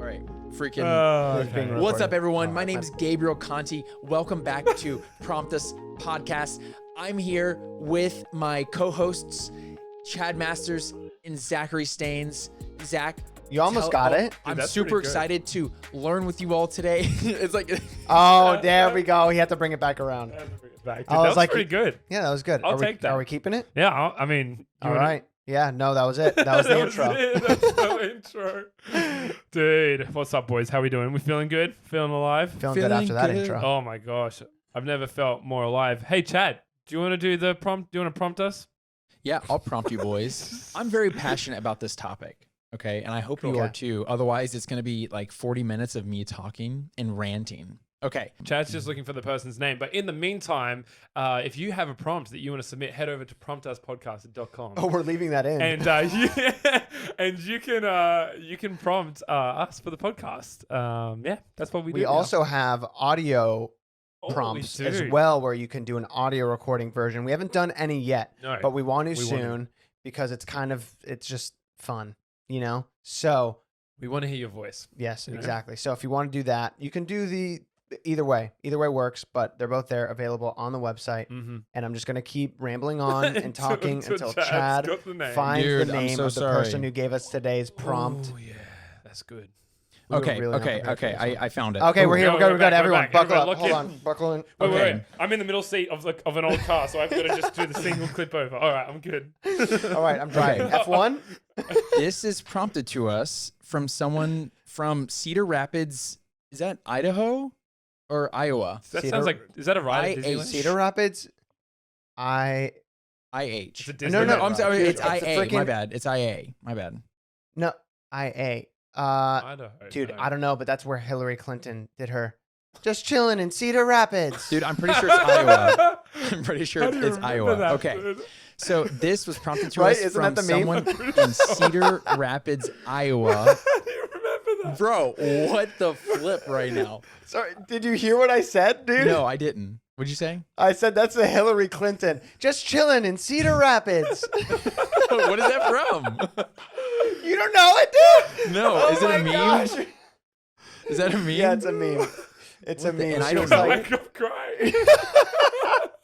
All right. Freaking. Okay. What's up, everyone? My name is Gabriel Conte. Welcome back to Prompt Us Podcast. I'm here with my co-hosts, Chad Masters and Zachary Staines. Zach, you almost got it. I'm super excited to learn with you all today. It's like, oh, there we go. He had to bring it back around. That was like, pretty good. Yeah, that was good. I'll take that. Are we keeping it? Yeah, I mean. All right. Yeah, no, that was it. That was the intro. That's the intro. Dude, what's up, boys? How we doing? We feeling good? Feeling alive? Feeling good after that intro. Oh my gosh. I've never felt more alive. Hey, Chad, do you want to do the prompt? Do you want to prompt us? yeah, I'll prompt you boys. I'm very passionate about this topic. Okay. And I hope you are too. Otherwise, it's going to be like 40 minutes of me talking and ranting. Okay. Chad's just looking for the person's name. But in the meantime, if you have a prompt that you want to submit, head over to promptuspodcast.com. Oh, we're leaving that in. And you can prompt us for the podcast. Yeah, that's what we do. We also have audio Oh, prompts we as do. well, where you can do an audio recording version. We haven't done any yet, No, but we want to we want soon because it's just fun, you know? So, We want to hear your voice. yes, You know? exactly. So if you want to do that, you can do either way. Either way works, but they're both there available on the website. Mm-hmm. And I'm just going to keep rambling on and talking until Chad's Chad got the name. finds Dude, the I'm name so of the sorry. person who gave us today's prompt. Oh, yeah. That's good. We were Okay. really not Okay. prepared for Okay. this one. I found it. Okay, we're here. Go, We're good. we're We're back, good. we're Everyone, back. buckle Everyone, up. lock Hold in. on. Buckle in. Wait, Okay. wait. I'm in the middle seat of an old car, so I've got to just do the single clip over. All right, I'm good. All right, I'm driving. F1? This is prompted to us from someone from Cedar Rapids. Is that Idaho or Iowa? That Cedar- sounds like, is that a ride at I- Disneyland? Cedar Rapids? IH. It's a No, Disney no, ride. I'm sorry. Dude, It's it's a IA. My freaking- bad. It's IA. My bad. No, IA. Idaho. Dude, I don't know, but that's where Hillary Clinton did her. Just chilling in Cedar Rapids. Dude, I'm pretty sure it's Iowa. I'm pretty sure How do you it's remember Iowa. that, Okay. dude? So this was prompted to Right? us Isn't from that the meme? someone in Cedar Rapids, Iowa. How do you remember that? Bro, what the flip right now? Sorry, did you hear what I said, dude? No, I didn't. What'd you say? I said that's the Hillary Clinton. Just chilling in Cedar Rapids. What is that from? You don't know it, dude? No, Oh is it a my meme? gosh. Is that a meme? Yeah, it's a meme. It's a What the- meme. and I She don't was know. I like, wake up crying.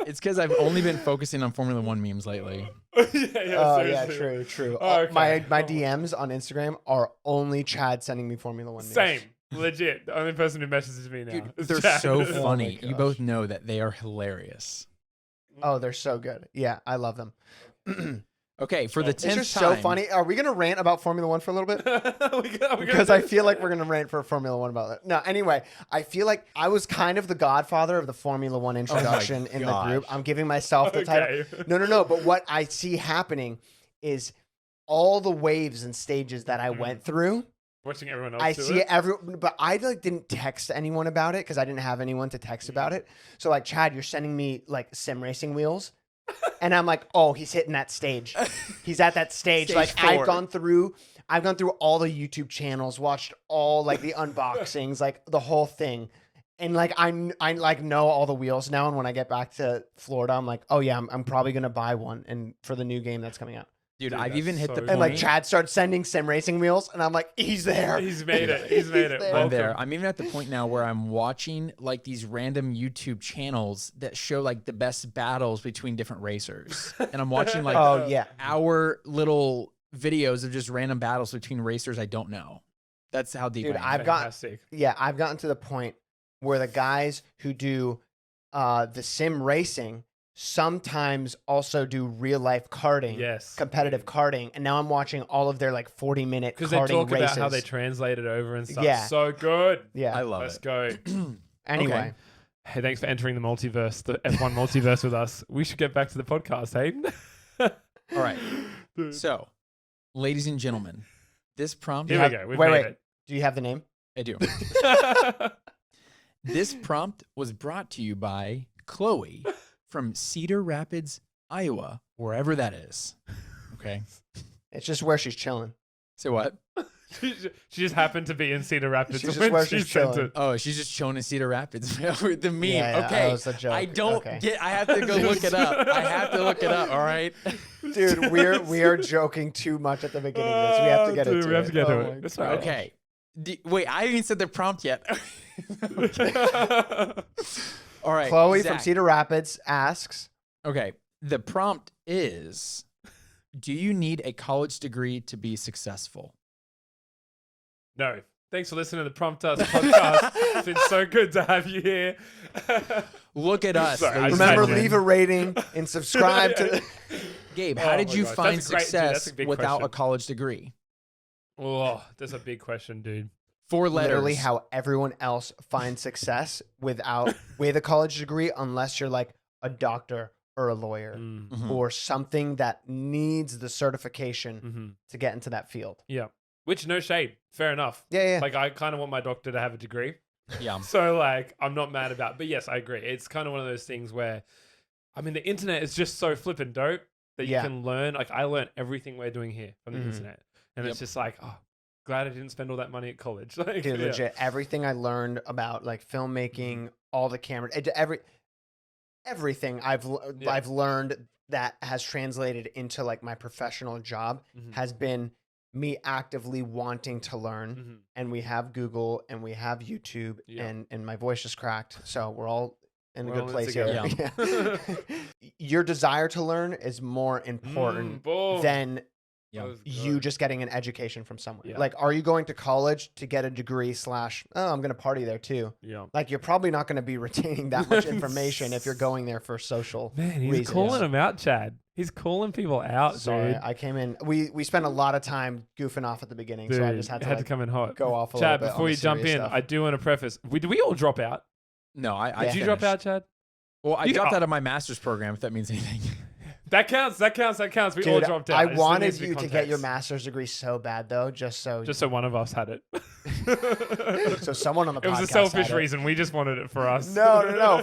It's because I've only been focusing on Formula One memes lately. oh yeah, seriously. true. Oh, okay. My DMs on Instagram are only Chad sending me Formula One memes. Same. Legit. The only person who messages me now. Dude, is they're Chad. so my funny. You gosh. both know that they are hilarious. Oh, they're so good. Yeah, I love them. Okay, for the It's 10th just time. so funny. Are we gonna rant about Formula One for a little bit? Because Because I feel like we're gonna rant for Formula One about that. No, anyway, I feel like I was kind of the godfather of the Formula One introduction in the group. gosh. I'm giving myself the title. Okay. No. But what I see happening is all the waves and stages that I went through. Watching everyone else I do see it. everyone, but I like didn't text anyone about it because I didn't have anyone to text about it. So like, Chad, you're sending me like sim racing wheels, and I'm like, oh, he's hitting that stage. He's at that stage. Stage like 4. I've gone through all the YouTube channels, watched all like the unboxings, like the whole thing. And like I like know all the wheels now, and when I get back to Florida, I'm like, oh yeah, I'm probably gonna buy one, and for the new game that's coming out. Dude, Dude, I've that's even hit so the good. point. And like Chad starts sending sim racing wheels, and I'm like, he's there. He's made it. He's made it. there. I'm Welcome. there. I'm even at the point now where I'm watching like these random YouTube channels that show like the best battles between different racers. And I'm watching like Oh yeah. our little videos of just random battles between racers I don't know. That's how deep Dude, I am. I've got Fantastic. I've gotten to the point where the guys who do the sim racing sometimes also do real life karting, Yes. competitive karting, and now I'm watching all of their like 40-minute Because karting they talk races. about how they translate it over and stuff. Yeah. So good. yeah. I love Let's it. go. Anyway, Okay. Hey, thanks for entering the multiverse, the F1 multiverse with us. We should get back to the podcast, hey? All right. Dude. So, ladies and gentlemen, this prompt Here we go. We've wait, made do you have the name? I do. it. This prompt was brought to you by Chloe from Cedar Rapids, Iowa, wherever that is. Okay. It's just where she's chilling. Say what? She just happened to be in Cedar Rapids She's just when where she she's sent chilling. it. Oh, she's just chilling in Cedar Rapids. The meme. Yeah, Okay. that was the joke. I don't Okay. get. I have to go look it up. I have to look it up. All right. Dude, we are joking too much at the beginning of this. We have to get Dude, into it. we have to get to Oh it. my That's God. right. Okay. Wait, I haven't even said the prompt yet. All right. Chloe Zach. from Cedar Rapids asks. Okay. The prompt is, do you need a college degree to be successful? No. Thanks for listening to the Prompt Us podcast. It's been so good to have you here. Look at us. Sorry, ladies and Remember, gentlemen. leave a rating and subscribe to. Gabe, Oh how did my you gosh, find that's a great- dude, success that's a big without question. a college degree? Oh, that's a big question, dude. 4 letters. Literally how everyone else finds success with a college degree, unless you're like a doctor or a lawyer Mhm. or something that needs the certification Mm-hmm. to get into that field. Yeah. Which, no shade. Fair enough. Yeah. Like, I kind of want my doctor to have a degree. Yeah. So, like, I'm not mad about it. But yes, I agree. It's kind of one of those things where, I mean, the internet is just so flippin' dope that you Yeah. can learn. Like, I learned everything we're doing here from the Mhm. internet. And Yep. it's just like, oh, glad I didn't spend all that money at college. Like, Dude, yeah. legit. Everything I learned about like filmmaking, all the cameras, everything Yeah. I've learned that has translated into like my professional job Mhm. has been me actively wanting to learn. Mhm. And we have Google and we have YouTube, Yeah. and my voice just cracked, so we're all in We're a all good in place here. together. Yeah. Your desire to learn is more important Boom. than Yeah. Let's you go. just getting an education from somewhere. Yeah. Like, are you going to college to get a degree / I'm going to party there too? Yeah. Like, you're probably not going to be retaining that much information if you're going there for social Man, he's reasons. calling him out, Chad. He's calling people out, Sorry, dude. I came in. We spent a lot of time goofing off at the beginning, so I just had to, like, come in hot. go off a Chad, little bit. before on you the jump serious in, stuff. I do want to preface. Did we all drop out? No, I Did you drop finished. out, Chad? Well, I You- dropped oh. out of my master's program, if that means anything. That counts. We all Dude, dropped out. I It still wanted needs be you to get your context. master's degree so bad, though, just so one of us had it. so someone on the It was podcast a selfish had it. reason. We just wanted it for us. No,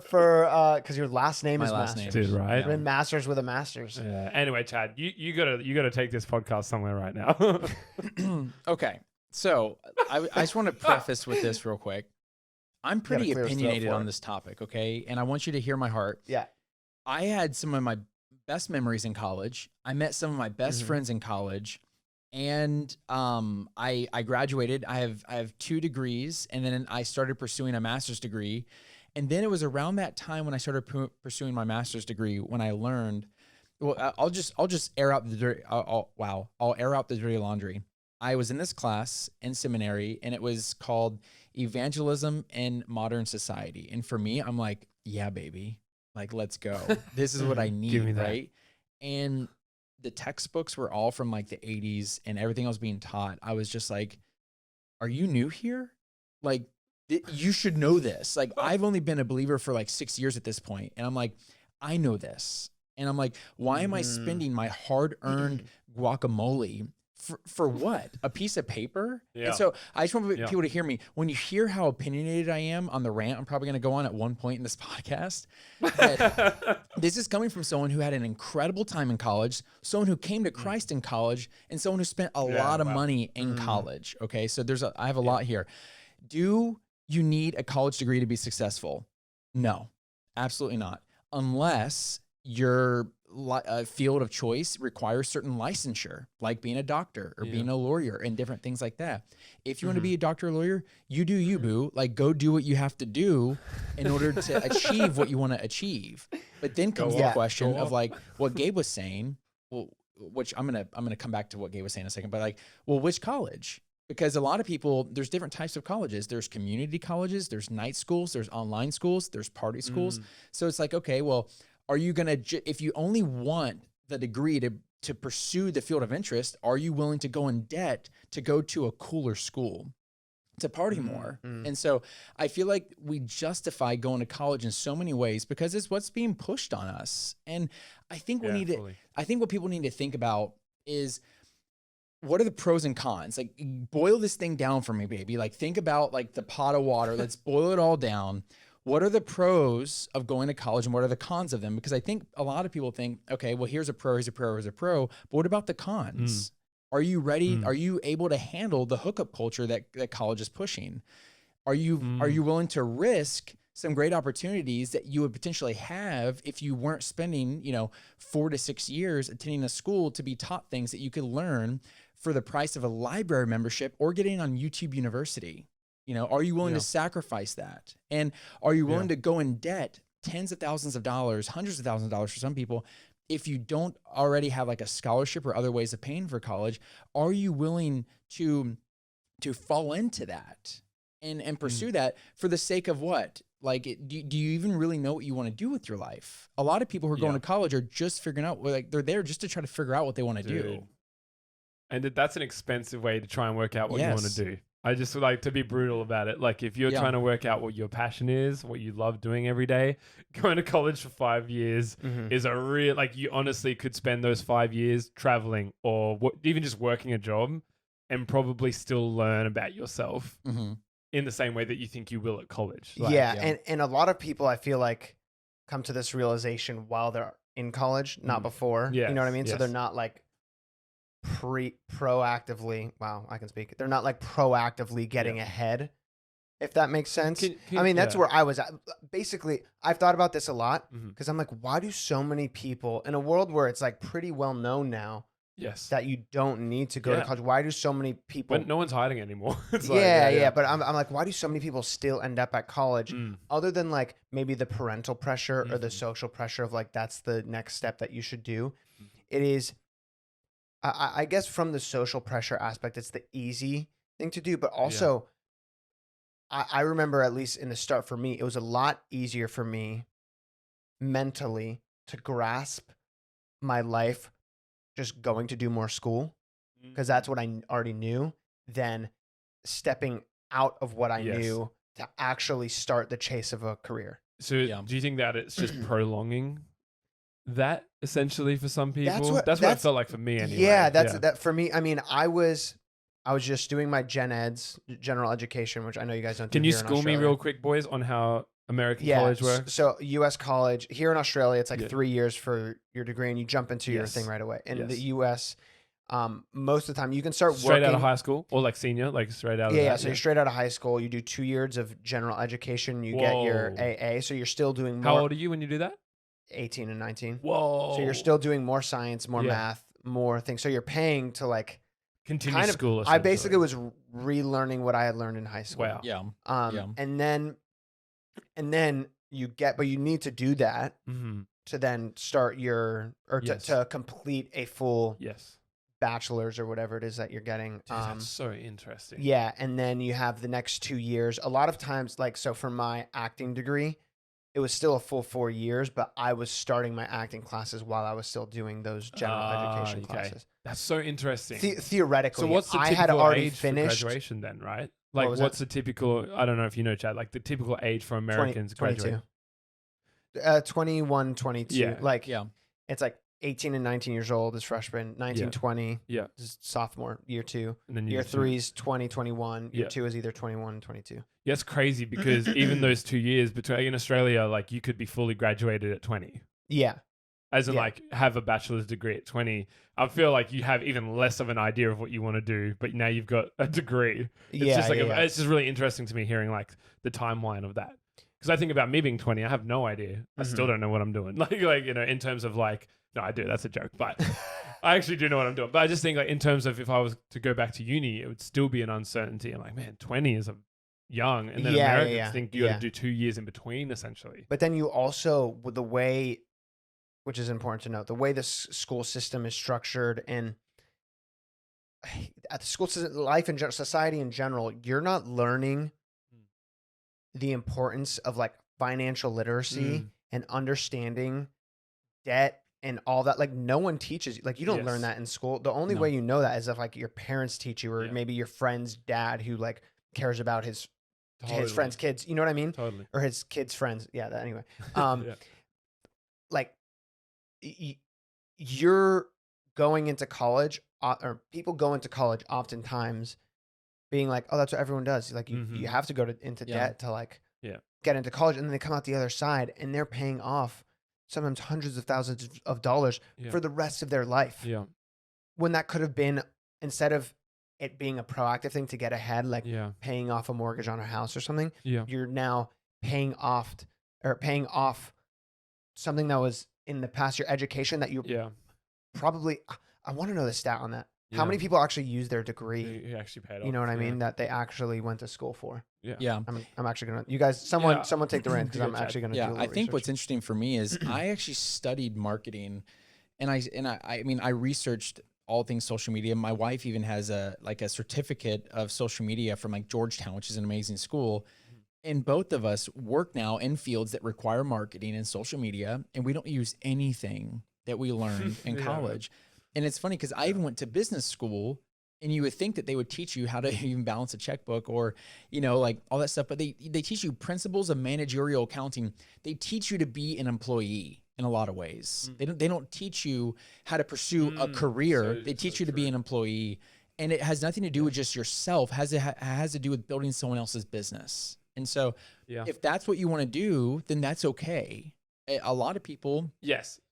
for because your last name My is last Masters. name. Dude, right? You're in Masters with a Masters. Yeah. Anyway, Chad, you gotta take this podcast somewhere right now. Okay. So I just want to preface with this real quick. I'm pretty clear his throat opinionated for on it. this topic, okay? And I want you to hear my heart. Yeah. I had some of my best memories in college. I met some of my best Mhm. friends in college. And I graduated. I have 2 degrees, and then I started pursuing a master's degree. And then it was around that time when I started pursuing my master's degree when I learned. Well, I'll just air out the dirty. I'll air out the dirty laundry. I was in this class in seminary, and it was called Evangelism in Modern Society. And for me, I'm like, yeah, baby, like let's go. This is what I need, Give me that. right? And the textbooks were all from like the 80s, and everything I was being taught, I was just like, are you new here? Like, you should know this. Like, I've only been a believer for like 6 years at this point, and I'm like, I know this. And I'm like, why am I spending my hard-earned guacamole for what? A piece of paper? Yeah. And so I just want Yeah. people to hear me. When you hear how opinionated I am on the rant, I'm probably going to go on at one point in this podcast. But this is coming from someone who had an incredible time in college, someone who came to Christ in college, and someone who spent a Yeah, lot of wow. money in college. Okay, so I have a lot here. Do you need a college degree to be successful? No, absolutely not. Unless your field of choice requires certain licensure, like being a doctor or being a lawyer and different things like that. If you want to be a doctor or lawyer, you do you, boo. Like, go do what you have to do in order to achieve what you want to achieve. But then comes the question of like what Gabe was saying, well, which I'm gonna come back to what Gabe was saying in a second, but like, well, which college? Because a lot of people, there's different types of colleges. There's community colleges, there's night schools, there's online schools, there's party schools. So it's like, okay, well, are you going to, if you only want the degree to pursue the field of interest, are you willing to go in debt to go to a cooler school, to party more? And so I feel like we justify going to college in so many ways because it's what's being pushed on us. And I think I think what people need to think about is, what are the pros and cons? Like, boil this thing down for me, baby. Like, think about like the pot of water. Let's boil it all down. What are the pros of going to college and what are the cons of them? Because I think a lot of people think, okay, well, here's a pro, here's a pro, here's a pro. But what about the cons? Are you ready? Are you able to handle the hookup culture that college is pushing? Are you willing to risk some great opportunities that you would potentially have if you weren't spending, 4 to 6 years attending a school to be taught things that you could learn for the price of a library membership or getting on YouTube University? Are you willing to sacrifice that? And are you willing to go in debt tens of thousands of dollars, hundreds of thousands of dollars for some people, if you don't already have like a scholarship or other ways of paying for college? Are you willing to fall into that and pursue that for the sake of what? Like, do you even really know what you want to do with your life? A lot of people who are going to college are just figuring out, like, they're there just to try to figure out what they want to do. And that's an expensive way to try and work out what you want to do. I just would like to be brutal about it. Like, if you're trying to work out what your passion is, what you love doing every day, going to college for 5 years is a real, like, you honestly could spend those 5 years traveling or even just working a job and probably still learn about yourself in the same way that you think you will at college. Like, and a lot of people, I feel like, come to this realization while they're in college, not before. Yes, you know what I mean? yes. So they're not like proactively. Wow, I can speak. They're not like proactively getting ahead, if that makes sense. I mean, that's where I was at. Basically, I've thought about this a lot because I'm like, why do so many people in a world where it's like pretty well known now that you don't need to go to college? Why do so many people? But no one's hiding anymore. It's But I'm like, why do so many people still end up at college? Other than like maybe the parental pressure or the social pressure of like that's the next step that you should do. It is. I guess from the social pressure aspect, it's the easy thing to do, but also I remember, at least in the start for me, it was a lot easier for me mentally to grasp my life just going to do more school, because that's what I already knew, than stepping out of what I knew to actually start the chase of a career. So do you think that it's just prolonging that essentially for some people? That's what it felt like for me anyway. Yeah, that for me. I mean, I was just doing my gen eds, general education, which I know you guys don't do. Can you here in school me Australia. real quick, boys, on how American college works? So U.S. college here in Australia, it's like 3 years for your degree, and you jump into your thing right away. In the U.S., most of the time you can start straight working out of high school or like senior, like straight out of So you're straight out of high school. You do 2 years of general education. You get your AA. So you're still doing more. How old are you when you do that? 18 and 19. Whoa. So you're still doing more science, more math, more things. So you're paying to like continue school. I basically was relearning what I had learned in high school. Wow. Yeah. And then you get, but you need to do that to then start to complete a full bachelor's or whatever it is that you're getting. Dude, that's so interesting. Yeah. And then you have the next 2 years. A lot of times, like, so for my acting degree, it was still a full 4 years, but I was starting my acting classes while I was still doing those general education classes. That's so interesting. Theoretically, so what's the typical I had already age finished for graduation then, right? Like, what's the typical? I don't know if you know, Chad. Like the typical age for Americans 22. 21, 22. Yeah. It's like 18 and 19 years old is freshman, 19, 20 is sophomore, year 2. And then year 3 is 20, 21. Year 2 is either 21 and 22. Yeah, it's crazy because even those 2 years between in Australia, like you could be fully graduated at 20. Yeah. As in like have a bachelor's degree at 20. I feel like you have even less of an idea of what you want to do, but now you've got a degree. It's it's just really interesting to me hearing like the timeline of that. Because I think about me being 20, I have no idea. I still don't know what I'm doing. Like, you know, in terms of like, no, I do. That's a joke. But I actually do know what I'm doing. But I just think like in terms of if I was to go back to uni, it would still be an uncertainty. I'm like, man, 20 is a young. And then Americans think you got to do 2 years in between essentially. But then you also, with the way, which is important to note, the way the school system is structured and at the school system, life in general, society in general, you're not learning the importance of like financial literacy and understanding debt and all that. Like no one teaches you, like you don't learn that in school. The only way you know that is if like your parents teach you, or maybe your friend's dad who like cares about his friends' kids. You know what I mean? Totally. Or his kids' friends. Yeah. That anyway. Like you're going into college, or people go into college oftentimes being like, oh, that's what everyone does. Like you have to go into debt to like get into college, and then they come out the other side and they're paying off sometimes hundreds of thousands of dollars for the rest of their life. Yeah. When that could have been, instead of it being a proactive thing to get ahead, like paying off a mortgage on a house or something, you're now paying off something that was in the past, your education that you probably, I want to know the stat on that. How many people actually use their degree? He actually paid off. You know what I mean? That they actually went to school for. Yeah. I'm actually gonna. You guys, someone take the reins because I'm actually gonna. Yeah, do a I think research. what's interesting for me is I actually studied marketing, and I mean I researched all things social media. My wife even has a certificate of social media from like Georgetown, which is an amazing school. And both of us work now in fields that require marketing and social media, and we don't use anything that we learned in college. And it's funny because I even went to business school, and you would think that they would teach you how to even balance a checkbook or, you know, like all that stuff. But they teach you principles of managerial accounting. They teach you to be an employee in a lot of ways. They don't teach you how to pursue a career. They teach you to be an employee, and it has nothing to do with just yourself. It has to do with building someone else's business. And so if that's what you want to do, then that's okay. A lot of people,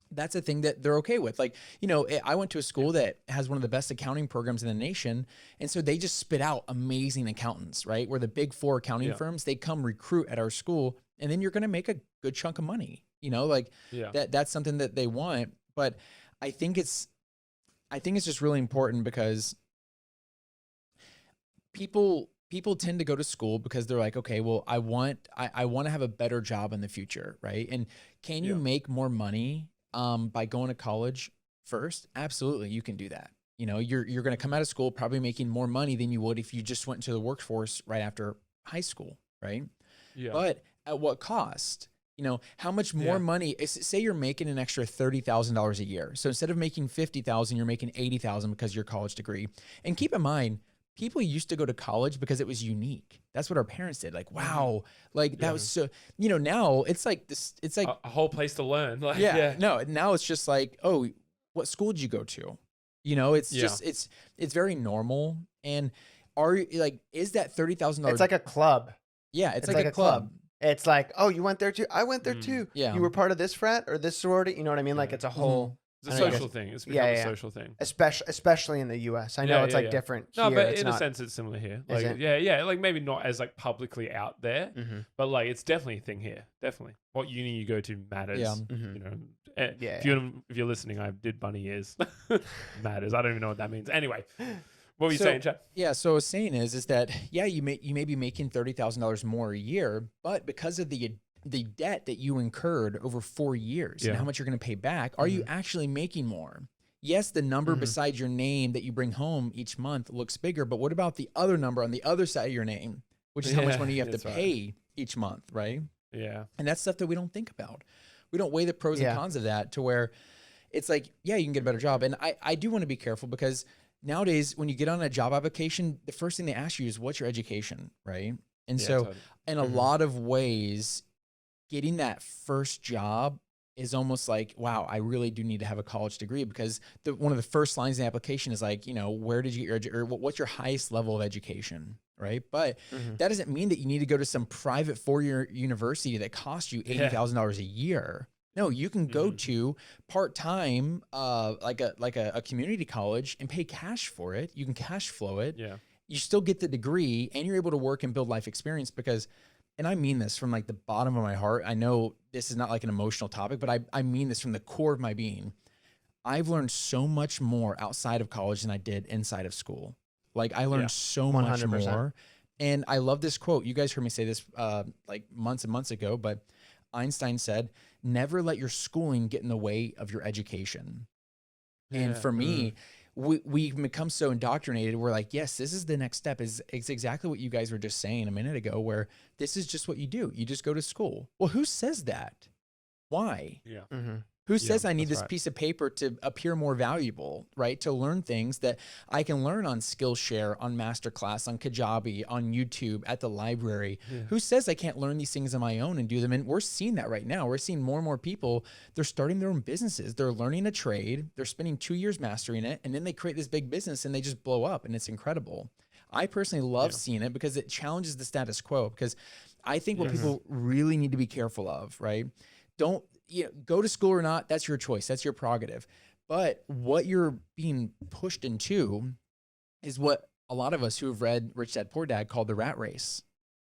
that's a thing that they're okay with. Like, you know, I went to a school that has one of the best accounting programs in the nation. And so they just spit out amazing accountants, right? Where the big 4 accounting firms, they come recruit at our school, and then you're going to make a good chunk of money, you know, like that's something that they want. But I think it's just really important because people tend to go to school because they're like, okay, well, I want to have a better job in the future, right? And can you make more money by going to college first? Absolutely, you can do that. You know, you're going to come out of school probably making more money than you would if you just went into the workforce right after high school, right? Yeah. But at what cost? You know, how much more money? Say you're making an extra $30,000 a year. So instead of making $50,000, you're making $80,000 because of your college degree. And keep in mind, people used to go to college because it was unique. That's what our parents did. Like, wow, like that was so, you know, now it's like this, it's like a whole place to learn. Like, no, now it's just like, oh, what school did you go to? You know, it's just, it's very normal. And is that $30,000? It's like a club. Yeah. It's like a club. It's like, oh, you went there too. I went there too. Yeah. You were part of this frat or this sorority. You know what I mean? Like it's a whole. It's a social thing. It's become a social thing. Especially in the US. I know it's like different here. No, but it's in not, a sense it's similar here. Like like maybe not as like publicly out there, but like it's definitely a thing here. Definitely. What uni you go to matters. Yeah. You know. If you're listening, I did bunny ears. Matters. I don't even know what that means. Anyway. What were you saying, Chad? Yeah, so what I was saying is that you may be making $30,000 more a year, but because of the debt that you incurred over 4 years and how much you're going to pay back, are you actually making more? Yes, the number beside your name that you bring home each month looks bigger, but what about the other number on the other side of your name, which is how much money you have to pay each month, right? Yeah. And that's stuff that we don't think about. We don't weigh the pros and cons of that to where it's like, you can get a better job. And I do want to be careful because nowadays when you get on a job application, the first thing they ask you is what's your education, right? And so in a lot of ways, getting that first job is almost like, wow, I really do need to have a college degree because one of the first lines in the application is like, you know, where did you get or what's your highest level of education, right? But that doesn't mean that you need to go to some private 4-year university that costs you $80,000 a year. No, you can go to part-time, like a community college and pay cash for it. You can cash flow it. Yeah. You still get the degree and you're able to work and build life experience because, and I mean this from like the bottom of my heart. I know this is not like an emotional topic, but I mean this from the core of my being. I've learned so much more outside of college than I did inside of school. Like I learned so much 100%. More. And I love this quote. You guys heard me say this like months and months ago, but Einstein said, never let your schooling get in the way of your education. And for me, we've become so indoctrinated. We're like, yes, this is the next step. It's exactly what you guys were just saying a minute ago, where this is just what you do. You just go to school. Well, who says that? Why? Yeah. Who says I need this piece of paper to appear more valuable, right? To learn things that I can learn on Skillshare, on Masterclass, on Kajabi, on YouTube, at the library. Who says I can't learn these things on my own and do them? And we're seeing that right now. We're seeing more and more people, they're starting their own businesses. They're learning a trade. They're spending 2 years mastering it. And then they create this big business and they just blow up and it's incredible. I personally love seeing it because it challenges the status quo, because I think what people really need to be careful of, right? Don't, go to school or not, that's your choice. That's your prerogative. But what you're being pushed into is what a lot of us who have read Rich Dad Poor Dad call the rat race.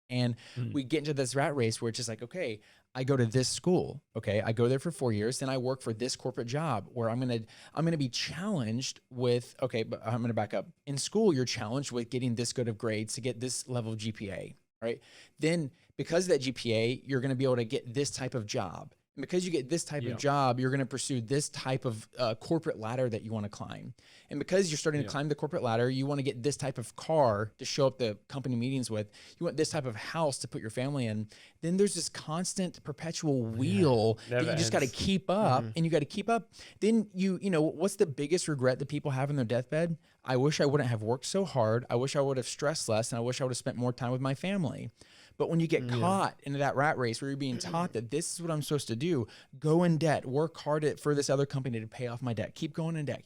And we get into this rat race where it's just like, okay, I go to this school. Okay. I go there for 4 years. Then I work for this corporate job where I'm going to be challenged with, okay, but I'm going to back up. In school, you're challenged with getting this good of grades to get this level of GPA, right? Then because of that GPA, you're going to be able to get this type of job. And because you get this type of job, you're going to pursue this type of corporate ladder that you want to climb. And because you're starting to climb the corporate ladder, you want to get this type of car to show up the company meetings with. You want this type of house to put your family in. Then there's this constant perpetual wheel that you just got to keep up and you got to keep up. Then you know, what's the biggest regret that people have in their deathbed? I wish I wouldn't have worked so hard. I wish I would have stressed less, and I wish I would have spent more time with my family. But when you get caught into that rat race where you're being taught that this is what I'm supposed to do, go in debt, work hard for this other company to pay off my debt, keep going in debt,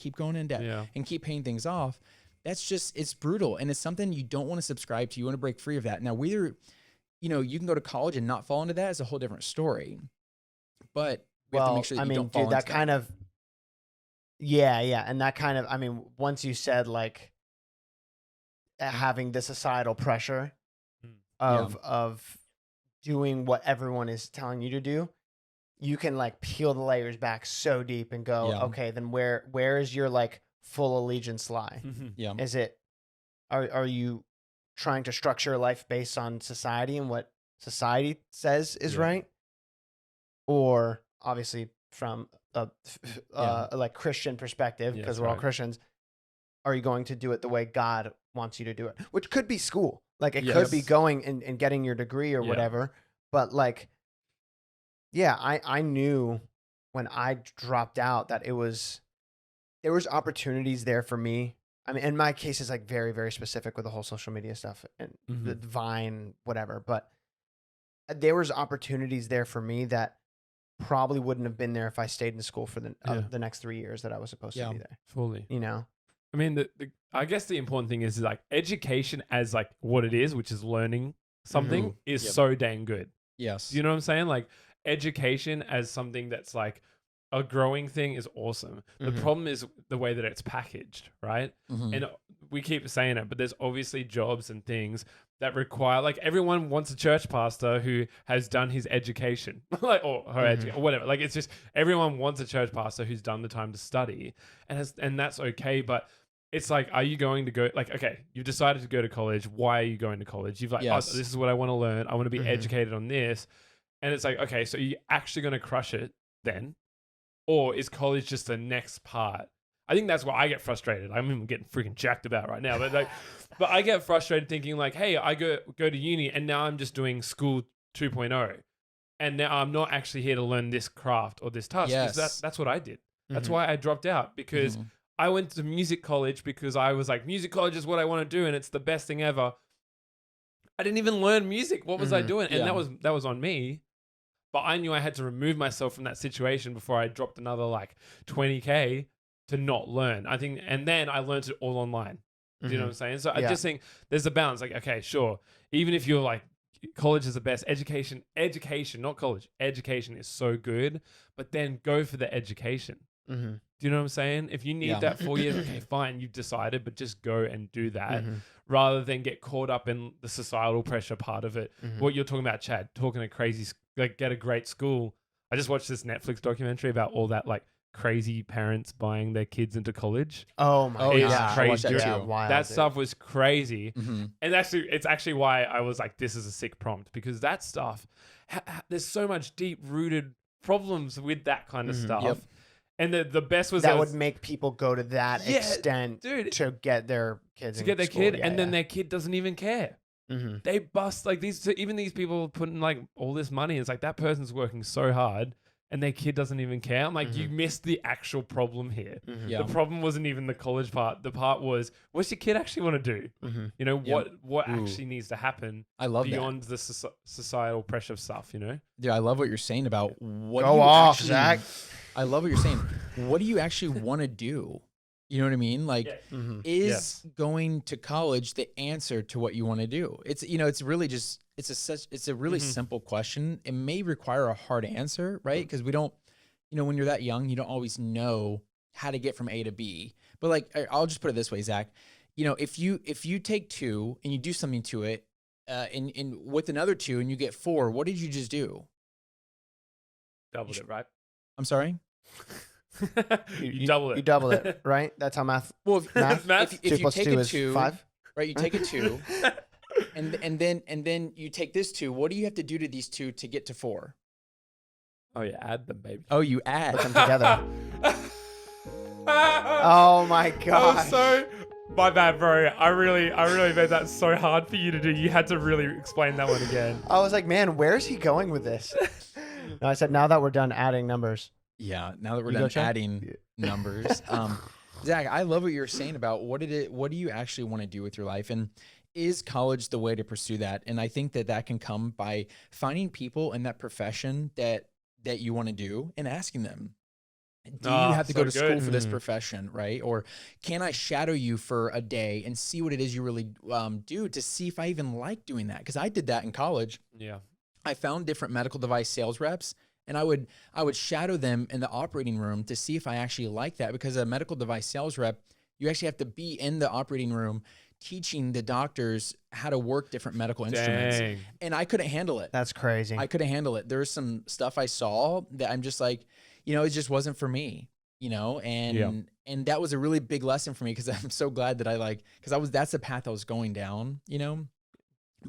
and keep paying things off. That's just, it's brutal. And it's something you don't want to subscribe to. You want to break free of that. Now, whether, you know, you can go to college and not fall into that is a whole different story. But we have to make sure that you don't fall into that. Kind of, and that kind of, I mean, once you said like having the societal pressure of doing what everyone is telling you to do, you can like peel the layers back so deep and go, okay, then where is your like full allegiance lie? Is it, are you trying to structure life based on society and what society says is right? Or obviously from a like Christian perspective, because we're all Christians, are you going to do it the way God wants you to do it? Which could be school. Like it could be going and getting your degree or whatever. But like, I knew when I dropped out that there was opportunities there for me. I mean, in my case, it's like very, very specific with the whole social media stuff and the Vine, whatever. But there was opportunities there for me that probably wouldn't have been there if I stayed in school for the next 3 years that I was supposed to be there. Fully. You know? I mean, I guess the important thing is like education as like what it is, which is learning something, is so dang good. Yes. You know what I'm saying? Like education as something that's like a growing thing is awesome. The problem is the way that it's packaged, right? And we keep saying it, but there's obviously jobs and things that require, like everyone wants a church pastor who has done his education, like or her or whatever. Like it's just everyone wants a church pastor who's done the time to study, and that's okay. But it's like, are you going to go, like, okay, you've decided to go to college. Why are you going to college? You've like, oh, this is what I want to learn. I want to be educated on this. And it's like, okay, so are you actually going to crush it then? Or is college just the next part? I think that's why I get frustrated. I'm even getting freaking jacked about right now. But like, but I get frustrated thinking like, hey, I go to uni and now I'm just doing school 2.0. And now I'm not actually here to learn this craft or this task. Because that's what I did. That's why I dropped out, because I went to music college because I was like, music college is what I want to do and it's the best thing ever. I didn't even learn music. What was I doing? And that was on me. But I knew I had to remove myself from that situation before I dropped another like 20K to not learn. I think, and then I learned it all online. Do you know what I'm saying? So I just think there's a balance. Like, okay, sure. Even if you're like, college is the best. Education, not college. Education is so good, but then go for the education. Do you know what I'm saying? If you need that 4 years, okay, fine, you've decided, but just go and do that rather than get caught up in the societal pressure part of it. What you're talking about, Chad, talking to crazy, like get a great school. I just watched this Netflix documentary about all that like crazy parents buying their kids into college. Oh my God. Crazy. That stuff was crazy. And it's actually why I was like, this is a sick prompt, because that stuff, there's so much deep rooted problems with that kind of stuff. And the best was that would make people go to that extent, dude, to get their kids to get their kid, and then their kid doesn't even care. They bust like these people putting like all this money. It's like that person's working so hard, and their kid doesn't even care. I'm like, you missed the actual problem here. The problem wasn't even the college part. The part was, what's your kid actually want to do? You know, what actually needs to happen? I love beyond the societal pressure stuff. You know, yeah, I love what you're saying about what. Go off, Zach. I love what you're saying. What do you actually want to do? You know what I mean? Like, is going to college the answer to what you want to do? It's, you know, it's really just, it's a really simple question. It may require a hard answer, right? Because we don't, you know, when you're that young, you don't always know how to get from A to B. But like, I'll just put it this way, Zach. You know, if you take 2 and you do something to it, and with another 2 and you get 4, what did you just do? Doubled it, right? I'm sorry. You double it. You double it, right? That's how math. Well, Math. if 2 you plus take 2 a is 2, 5. right? You take a 2, and then you take this 2. What do you have to do to these 2 to get to 4? Oh yeah, add them, baby. Oh, you add. Put them together. Oh my gosh. So my bad, bro. I really made that so hard for you to do. You had to really explain that one again. I was like, man, where's he going with this? No, I said, now that we're done adding numbers. Yeah, now that we're You go, done Chad? adding numbers. Zach, I love what you're saying about what do you actually want to do with your life, and is college the way to pursue that? And I think that can come by finding people in that profession that you want to do and asking them, do you have to go to school for this profession, right? Or can I shadow you for a day and see what it is you really do, to see if I even like doing that? Because I did that in college. Yeah. I found different medical device sales reps, and I would shadow them in the operating room to see if I actually like that, because a medical device sales rep, you actually have to be in the operating room teaching the doctors how to work different medical instruments. And I couldn't handle it. That's crazy. I couldn't handle it. There's some stuff I saw that I'm just like, it just wasn't for me, and that was a really big lesson for me, because I'm so glad that that's the path I was going down,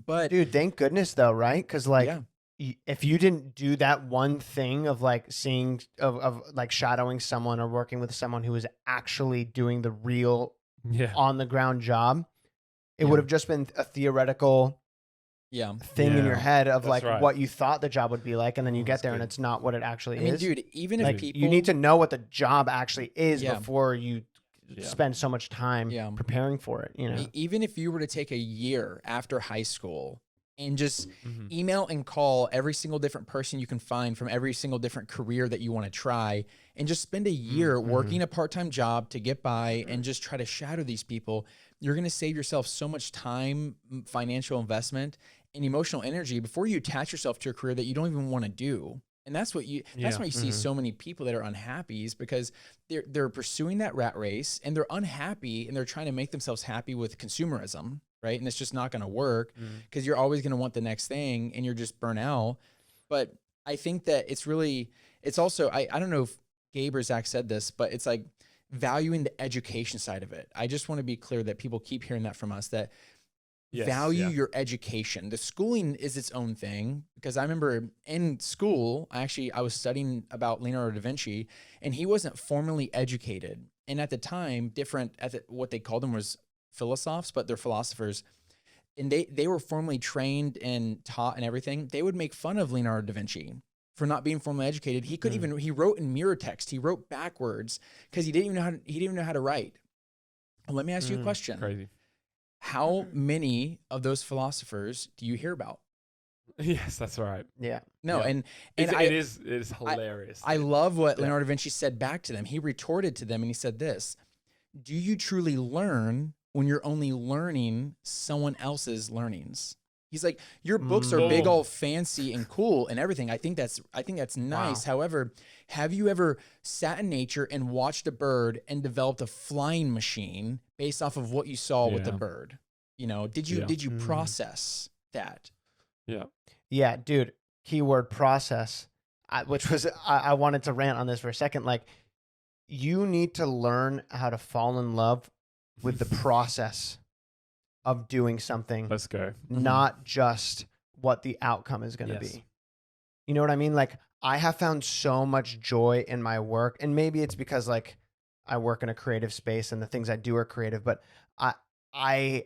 But dude, thank goodness though, right? Because if you didn't do that one thing of like seeing of like shadowing someone or working with someone who was actually doing the real on the ground job, it would have just been a theoretical thing in your head of what you thought the job would be like, and then you get there and it's not what it actually is. I mean, dude, even if people, you need to know what the job actually is before you spend so much time preparing for it. Even if you were to take a year after high school and just email and call every single different person you can find from every single different career that you want to try, and just spend a year working a part-time job to get by and just try to shadow these people, you're going to save yourself so much time, financial investment, and emotional energy before you attach yourself to a career that you don't even want to do. And that's what that's why you see so many people that are unhappy, is because they're pursuing that rat race and they're unhappy, and they're trying to make themselves happy with consumerism, right? And it's just not going to work, because you're always going to want the next thing and you're just burnt out. But I think that it's also, I don't know if Gabe or Zach said this, but it's like valuing the education side of it. I just want to be clear that people keep hearing that from us, that value your education. The schooling is its own thing, because I remember in school, I was studying about Leonardo da Vinci, and he wasn't formally educated. And at the time, what they called them was philosophers, but they're philosophers. And they were formally trained and taught and everything. They would make fun of Leonardo da Vinci for not being formally educated. He couldn't even, he wrote in mirror text. He wrote backwards because he didn't even know how to write. And let me ask you a question. Crazy. How many of those philosophers do you hear about? Yes, that's right. Yeah. No, and it is hilarious. I love what Leonardo da Vinci said back to them. He retorted to them and he said this: do you truly learn when you're only learning someone else's learnings? He's like, your books are big, all fancy and cool and everything. I think that's nice. Wow. However, have you ever sat in nature and watched a bird and developed a flying machine based off of what you saw with the bird? Did you process that? Yeah. Yeah, dude. Keyword process, which was, I wanted to rant on this for a second. Like, you need to learn how to fall in love with the process of doing something. Let's go. Not just what the outcome is going to be. You know what I mean? Like, I have found so much joy in my work, and maybe it's because like I work in a creative space and the things I do are creative, but I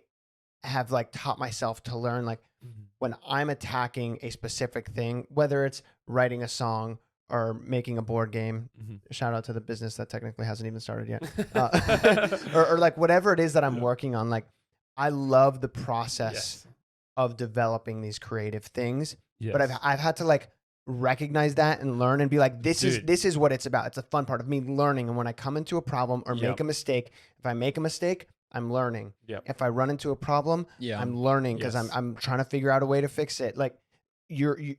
have like taught myself to learn, like, when I'm attacking a specific thing, whether it's writing a song or making a board game, shout out to the business that technically hasn't even started yet, or like whatever it is that I'm working on, like, I love the process of developing these creative things, but I've had to like recognize that and learn and be like, this is what it's about. It's a fun part of me learning. And when I come into a problem or make a mistake, if I make a mistake, I'm learning. If I run into a problem, I'm learning because I'm trying to figure out a way to fix it. Like, you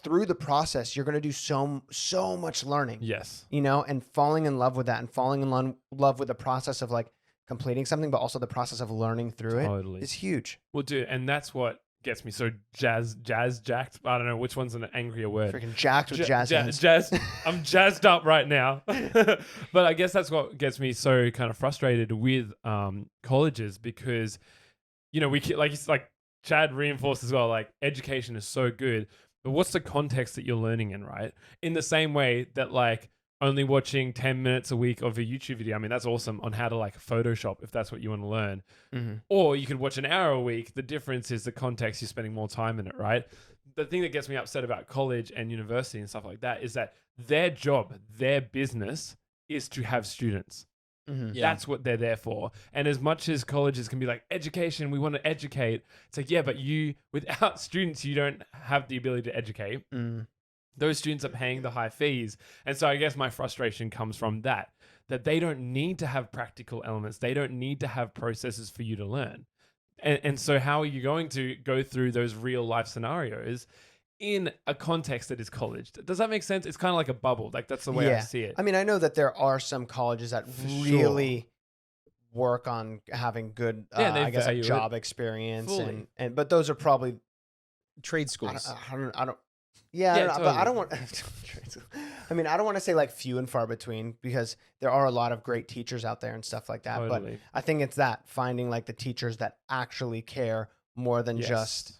through the process, you're going to do so much learning. And falling in love with that, and falling in love with the process of like completing something, but also the process of learning through it is huge. Well, dude, and that's what gets me so jacked. I don't know which one's an angrier word. Freaking jacked with jazz hands. I'm jazzed up right now. But I guess that's what gets me so kind of frustrated with colleges, because, you know, like Chad reinforced as well, like education is so good, but what's the context that you're learning in, right? In the same way that like only watching 10 minutes a week of a YouTube video, I mean, that's awesome on how to like Photoshop if that's what you want to learn. Mm-hmm. Or you could watch an hour a week. The difference is the context, you're spending more time in it, right? The thing that gets me upset about college and university and stuff like that is that their job, their business is to have students. Mm-hmm. Yeah. That's what they're there for. And as much as colleges can be like, education, we want to educate. It's like, yeah, but without students, you don't have the ability to educate. Mm. Those students are paying the high fees. And so I guess my frustration comes from that they don't need to have practical elements. They don't need to have processes for you to learn. And so how are you going to go through those real life scenarios in a context that is college? Does that make sense? It's kind of like a bubble. Like that's the way I see it. I mean, I know that there are some colleges that really work on having good, I guess, like job experience. But those are probably trade schools. I don't but I don't want. I mean, I don't want to say like few and far between, because there are a lot of great teachers out there and stuff like that. Totally. But I think it's that finding like the teachers that actually care more than just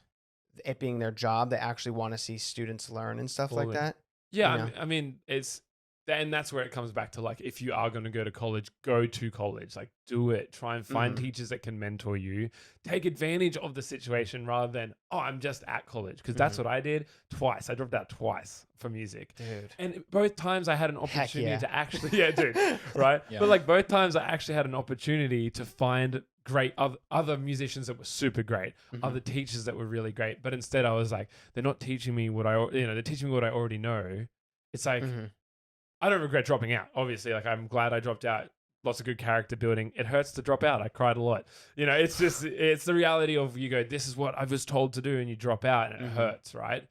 it being their job. They actually want to see students learn and stuff like that. Yeah, you know? I mean, and that's where it comes back to like, if you are going to go to college, like do it. Try and find teachers that can mentor you. Take advantage of the situation rather than, I'm just at college. Because that's what I did twice. I dropped out twice for music. Dude. And both times I had an opportunity to actually, right? Yeah. But like both times I actually had an opportunity to find great other musicians that were super great, other teachers that were really great. But instead I was like, they're not teaching me they're teaching me what I already know. It's like, I don't regret dropping out. Obviously, like I'm glad I dropped out. Lots of good character building. It hurts to drop out. I cried a lot. You know, it's the reality of you go, this is what I was told to do, and you drop out and it hurts, right?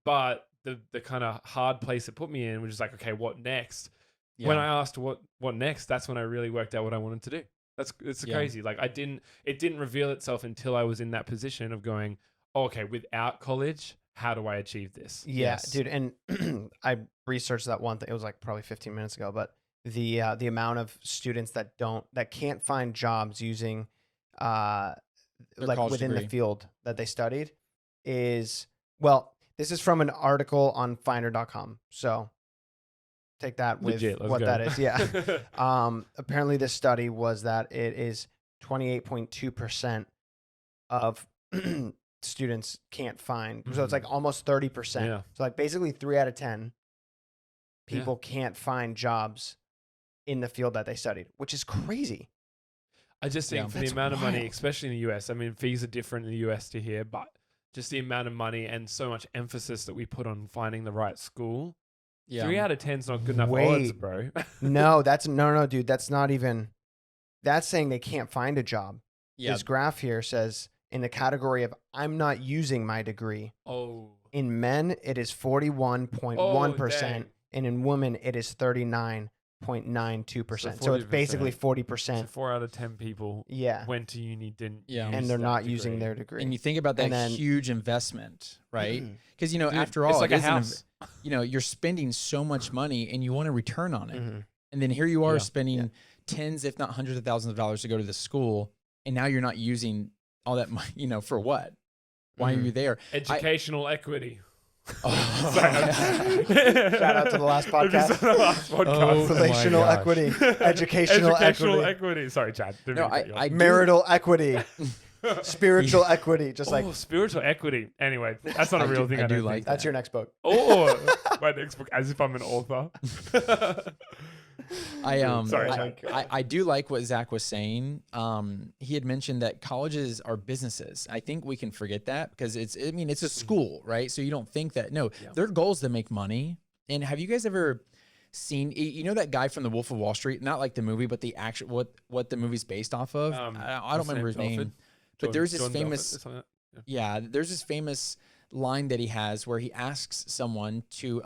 But the kind of hard place it put me in, which is like, okay, what next? Yeah. When I asked what next, that's when I really worked out what I wanted to do. It's crazy. Like it didn't reveal itself until I was in that position of going, okay, without college, how do I achieve this? Yeah, dude. And I researched that one thing. It was like probably 15 minutes ago, but the amount of students that can't find jobs using like within the field that they studied is, well, this is from an article on finder.com. So take that with what that is. Yeah. Apparently this study was that it is 28.2% of students can't find. So it's like almost 30%. Yeah. So like basically 3 out of 10 people can't find jobs in the field that they studied, which is crazy. I just think for the amount of money, especially in the US, I mean, fees are different in the US to here, but just the amount of money and so much emphasis that we put on finding the right school. 3 out of 10 is not good enough odds, bro. No, dude. That's not even, that's saying they can't find a job. Yeah. This graph here says in the category of I'm not using my degree. Oh. In men, it is 41.1%. And in women, it is 39.92%. So it's basically 40%. So 4 out of 10 people went to uni, didn't use and they're not using their degree. And you think about that huge investment, right? Because, after all, it's like a house. You're spending so much money and you want a return on it. And then here you are spending tens, if not hundreds of thousands of dollars to go to the school. And now you're not using all that money, for what? Why are you there? Educational equity. Shout out to the last podcast. Relational equity, educational equity. Sorry, Chad. Marital equity, spiritual equity. Just like spiritual equity. Anyway, that's not a real thing. I do like. That's your next book. Oh, my next book, as if I'm an author. I do like what Zach was saying. He had mentioned that colleges are businesses. I think we can forget that because it's a school, right? So you don't think that. No, their goal is to make money. And have you guys ever seen, that guy from The Wolf of Wall Street? Not like the movie, but the actual, what the movie's based off of? I don't remember his name. But there's this famous, there's this famous line that he has where he asks someone to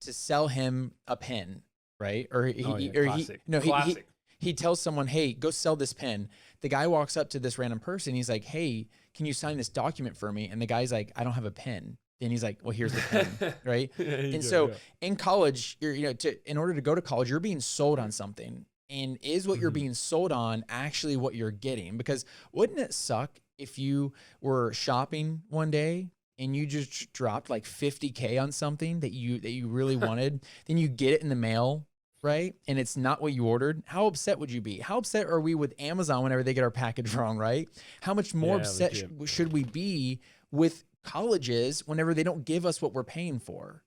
sell him a pen. Right? Or he tells someone, hey, go sell this pen. The guy walks up to this random person. He's like, hey, can you sign this document for me? And the guy's like, I don't have a pen. And he's like, well, here's the pen, right? And so in college, in order to go to college, you're being sold on something. And is what you're being sold on actually what you're getting? Because wouldn't it suck if you were shopping one day and you just dropped like $50K on something that you really wanted, then you get it in the mail, right? And it's not what you ordered. How upset would you be? How upset are we with Amazon whenever they get our package wrong, right? How much more upset should we be with colleges whenever they don't give us what we're paying for?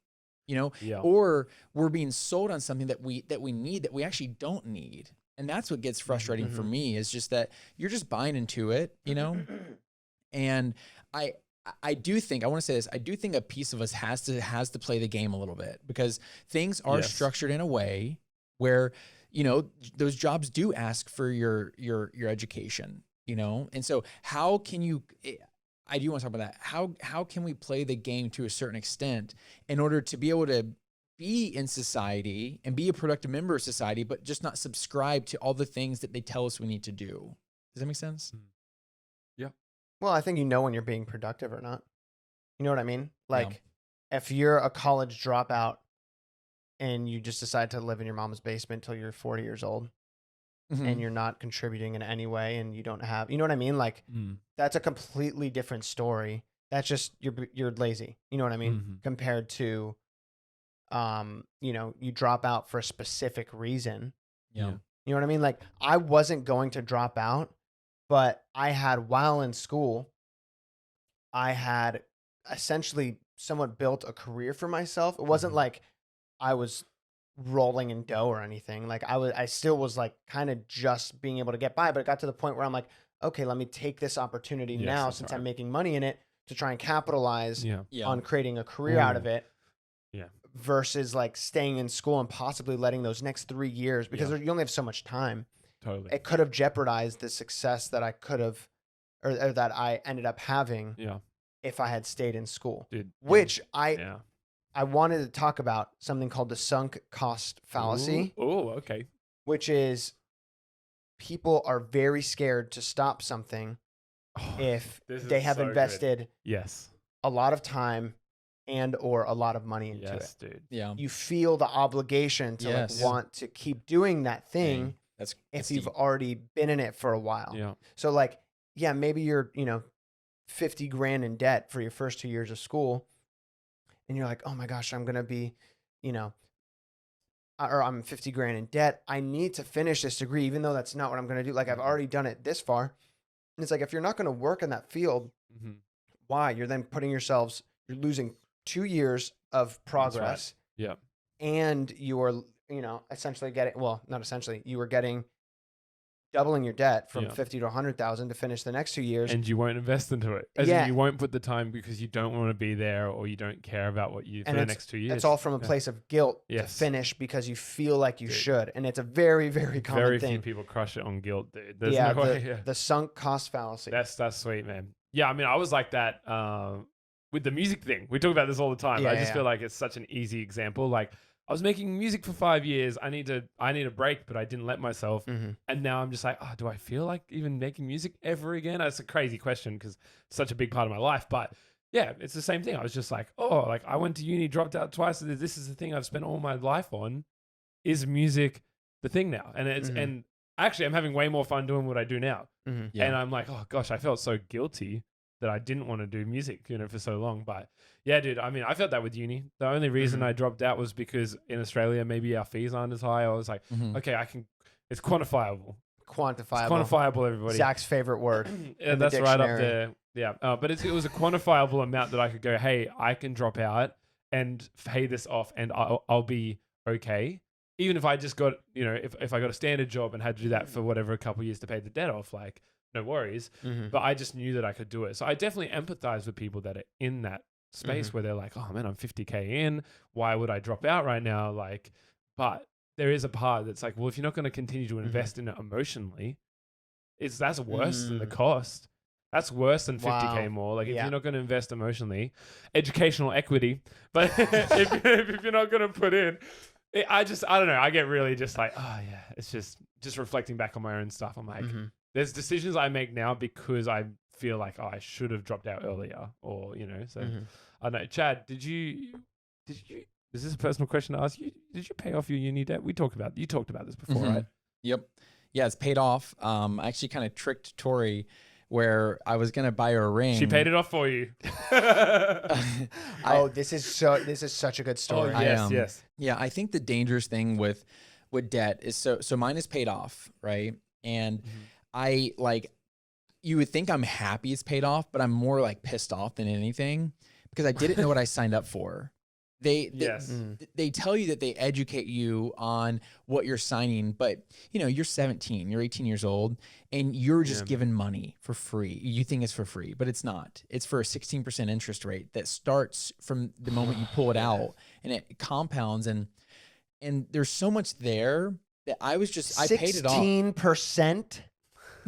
Or we're being sold on something that we need that we actually don't need. And that's what gets frustrating for me, is just that you're just buying into it, And I do think, I want to say this, I do think a piece of us has to play the game a little bit, because things are structured in a way where, those jobs do ask for your education, And so how can you, I do want to talk about that. How can we play the game to a certain extent in order to be able to be in society and be a productive member of society, but just not subscribe to all the things that they tell us we need to do? Does that make sense? Yeah. Well, I think when you're being productive or not. You know what I mean? Like, if you're a college dropout and you just decide to live in your mom's basement until you're 40 years old, and you're not contributing in any way, and you don't have, you know what I mean? Like, that's a completely different story. That's just, you're lazy. You know what I mean? Compared to, you drop out for a specific reason. Yeah. You know what I mean? Like, I wasn't going to drop out, but while in school, I had essentially somewhat built a career for myself. It wasn't like I was rolling in dough or anything. Like, I still was like kind of just being able to get by, but it got to the point where I'm like, okay, let me take this opportunity now, since I'm making money in it, to try and capitalize on creating a career out of it. Yeah. Versus like staying in school and possibly letting those next 3 years, because you only have so much time. Totally. It could have jeopardized the success that I could have, or that I ended up having if I had stayed in school. Dude. Which I wanted to talk about something called the sunk cost fallacy. Oh, okay. Which is, people are very scared to stop something if they have invested a lot of time and or a lot of money into it. Dude. Yeah. You feel the obligation to like want to keep doing that thing if you've already been in it for a while. Yeah. So like, maybe you're, 50 grand in debt for your first 2 years of school. And you're like, oh my gosh, I'm going to be, or I'm 50 grand in debt. I need to finish this degree, even though that's not what I'm going to do. Like, I've already done it this far. And it's like, if you're not going to work in that field, why? You're then you're losing 2 years of progress. Right. Yeah. And you're, essentially you were getting doubling your debt from 50 to 100,000 to finish the next 2 years. And you won't invest into it. As in, you won't put the time because you don't want to be there, or you don't care about what you for the next 2 years. It's all from a place of guilt to finish because you feel like you should. And it's a very, very common thing. Very few people crush it on guilt, dude. There's no way. The sunk cost fallacy. That's sweet, man. Yeah, I mean, I was like that with the music thing. We talk about this all the time. I just feel like it's such an easy example. Like, I was making music for 5 years. I need a break, but I didn't let myself. And now I'm just like, do I feel like even making music ever again? That's a crazy question because it's such a big part of my life. But yeah, it's the same thing. I was just like, I went to uni, dropped out twice. This is the thing I've spent all my life on. Is music the thing now? And it's and actually, I'm having way more fun doing what I do now. And I'm like, oh gosh, I felt so guilty that I didn't want to do music, for so long. But yeah, dude, I mean, I felt that with uni. The only reason I dropped out was because in Australia, maybe our fees aren't as high. I was like, okay, it's quantifiable. It's quantifiable, everybody. Zach's favorite word. Yeah, that's right up there. Yeah. But it was a quantifiable amount that I could go, hey, I can drop out and pay this off and I'll be okay. Even if I just got, if I got a standard job and had to do that for whatever, a couple of years to pay the debt off, like, no worries. But I just knew that I could do it. So I definitely empathize with people that are in that space where they're like, oh man, I'm 50K in. Why would I drop out right now? Like, but there is a part that's like, well, if you're not going to continue to invest in it emotionally, that's worse than the cost. That's worse than 50K more. Like, if you're not going to invest emotionally, educational equity, but if you're not going to put in, I don't know. I get really just like, oh yeah, it's just reflecting back on my own stuff. I'm like, there's decisions I make now because I feel like, oh, I should have dropped out earlier, or So I know, Chad, did you? Is this a personal question to ask you? Did you pay off your uni debt? You talked about this before, right? Yep. Yeah, it's paid off. I actually kind of tricked Tori where I was gonna buy her a ring. She paid it off for you. This is such a good story. Yes. Yeah, I think the dangerous thing with debt is so mine is paid off, right? And I you would think I'm happy it's paid off, but I'm more like pissed off than anything because I didn't know what I signed up for. They tell you that they educate you on what you're signing, but you're 17, you're 18 years old, and you're just given money for free. You think it's for free, but it's not. It's for a 16% interest rate that starts from the moment you pull it out, and it compounds, and there's so much there that I paid it off. 16%.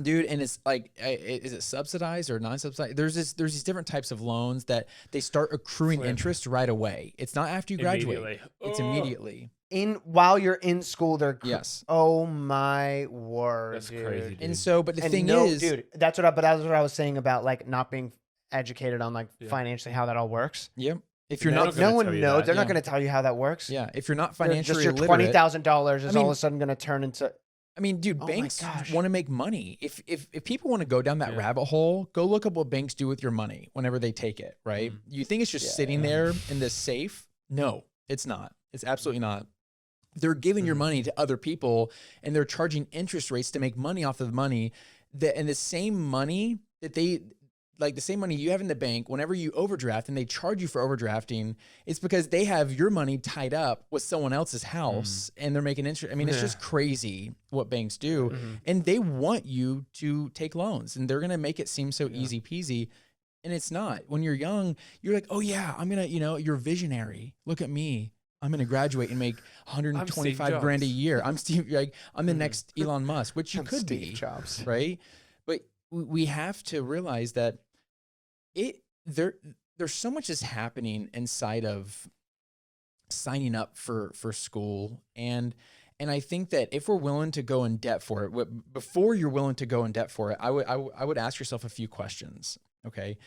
Dude, and it's like, is it subsidized or non-subsidized? There's these different types of loans that they start accruing interest right away. It's not after you graduate. It's immediately. While you're in school, they're yes. Oh my word, that's dude. crazy. Dude. And so, but the thing is, dude, that's what I was saying about like not being educated on financially how that all works. Yep. If you're no one knows. They're yeah. not going to tell you how that works. Yeah. If you're not financially just your $20,000 is all of a sudden going to turn into. I mean, dude, banks want to make money. If people want to go down that rabbit hole, go look up what banks do with your money whenever they take it, right? You think it's just sitting there in this safe? No, it's not. It's absolutely not. They're giving your money to other people, and they're charging interest rates to make money off of the money. And the same money that the same money you have in the bank, whenever you overdraft and they charge you for overdrafting, it's because they have your money tied up with someone else's house and they're making interest. I mean, it's just crazy what banks do. And they want you to take loans, and they're going to make it seem so easy peasy. And it's not. When you're young, you're like, oh yeah, I'm going to, you're visionary. Look at me. I'm going to graduate and make 125 grand a year. I'm I'm the next Elon Musk, which you could Steve be, Jobs. Right? But we have to realize that there's so much is happening inside of signing up for school, and I think that if we're willing to go in debt for it, before you're willing to go in debt for it, I would ask yourself a few questions. Okay,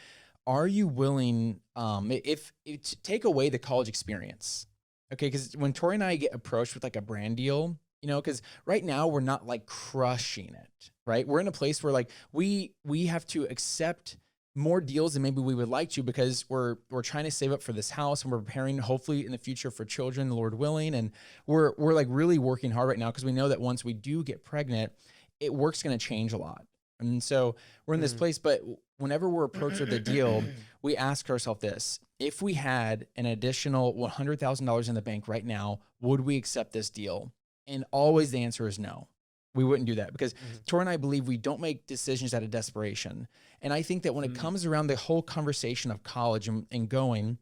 are you willing if to take away the college experience? Okay, because when Tori and I get approached with like a brand deal, because right now we're not like crushing it, right? We're in a place where like we have to accept more deals than maybe we would like to, because we're trying to save up for this house, and we're preparing hopefully in the future for children, Lord willing. And we're like really working hard right now, because we know that once we do get pregnant, work's going to change a lot. And so we're in this place, but whenever we're approached with a deal, we ask ourselves this: if we had an additional $100,000 in the bank right now, would we accept this deal? And always the answer is no. We wouldn't do that, because Tori and I believe we don't make decisions out of desperation. And I think that when it comes around the whole conversation of college and going,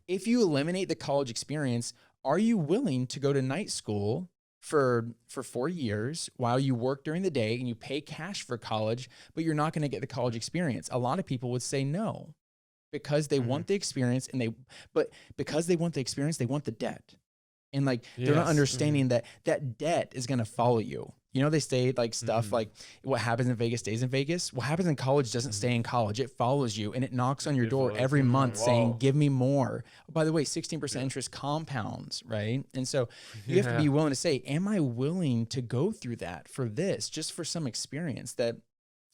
if you eliminate the college experience, are you willing to go to night school for 4 years while you work during the day and you pay cash for college, but you're not going to get the college experience? A lot of people would say no, because they want the experience, but because they want the experience, they want the debt. And like, they're not understanding that debt is going to follow you. They say like stuff like what happens in Vegas stays in Vegas. What happens in college doesn't stay in college. It follows you, and it knocks on your door every month saying, give me more. By the way, 16% interest compounds, right? And so you have to be willing to say, am I willing to go through that for this, just for some experience that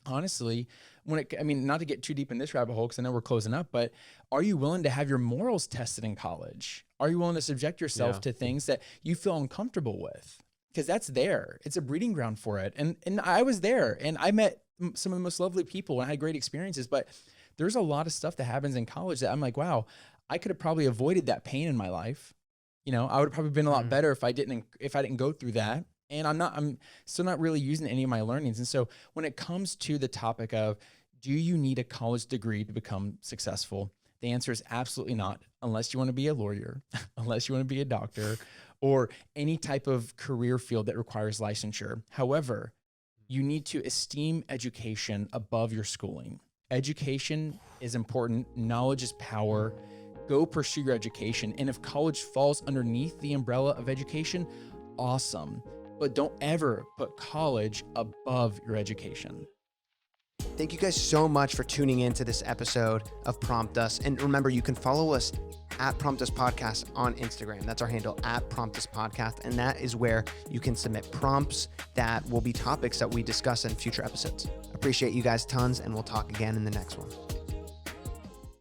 honestly, not to get too deep in this rabbit hole, because I know we're closing up, but are you willing to have your morals tested in college? Are you willing to subject yourself to things that you feel uncomfortable with? Because that's there. It's a breeding ground for it. And I was there, and I met some of the most lovely people, and I had great experiences, but there's a lot of stuff that happens in college that I'm like, wow, I could have probably avoided that pain in my life. I would have probably been a lot better if I didn't go through that. And I'm still not really using any of my learnings. And so when it comes to the topic of, do you need a college degree to become successful? The answer is absolutely not, unless you want to be a lawyer, unless you want to be a doctor, or any type of career field that requires licensure. However, you need to esteem education above your schooling. Education is important. Knowledge is power. Go pursue your education. And if college falls underneath the umbrella of education, awesome. But don't ever put college above your education. Thank you guys so much for tuning in to this episode of Prompt Us. And remember, you can follow us at Prompt Us Podcast on Instagram. That's our handle, at Prompt Us Podcast. And that is where you can submit prompts that will be topics that we discuss in future episodes. Appreciate you guys tons, and we'll talk again in the next one.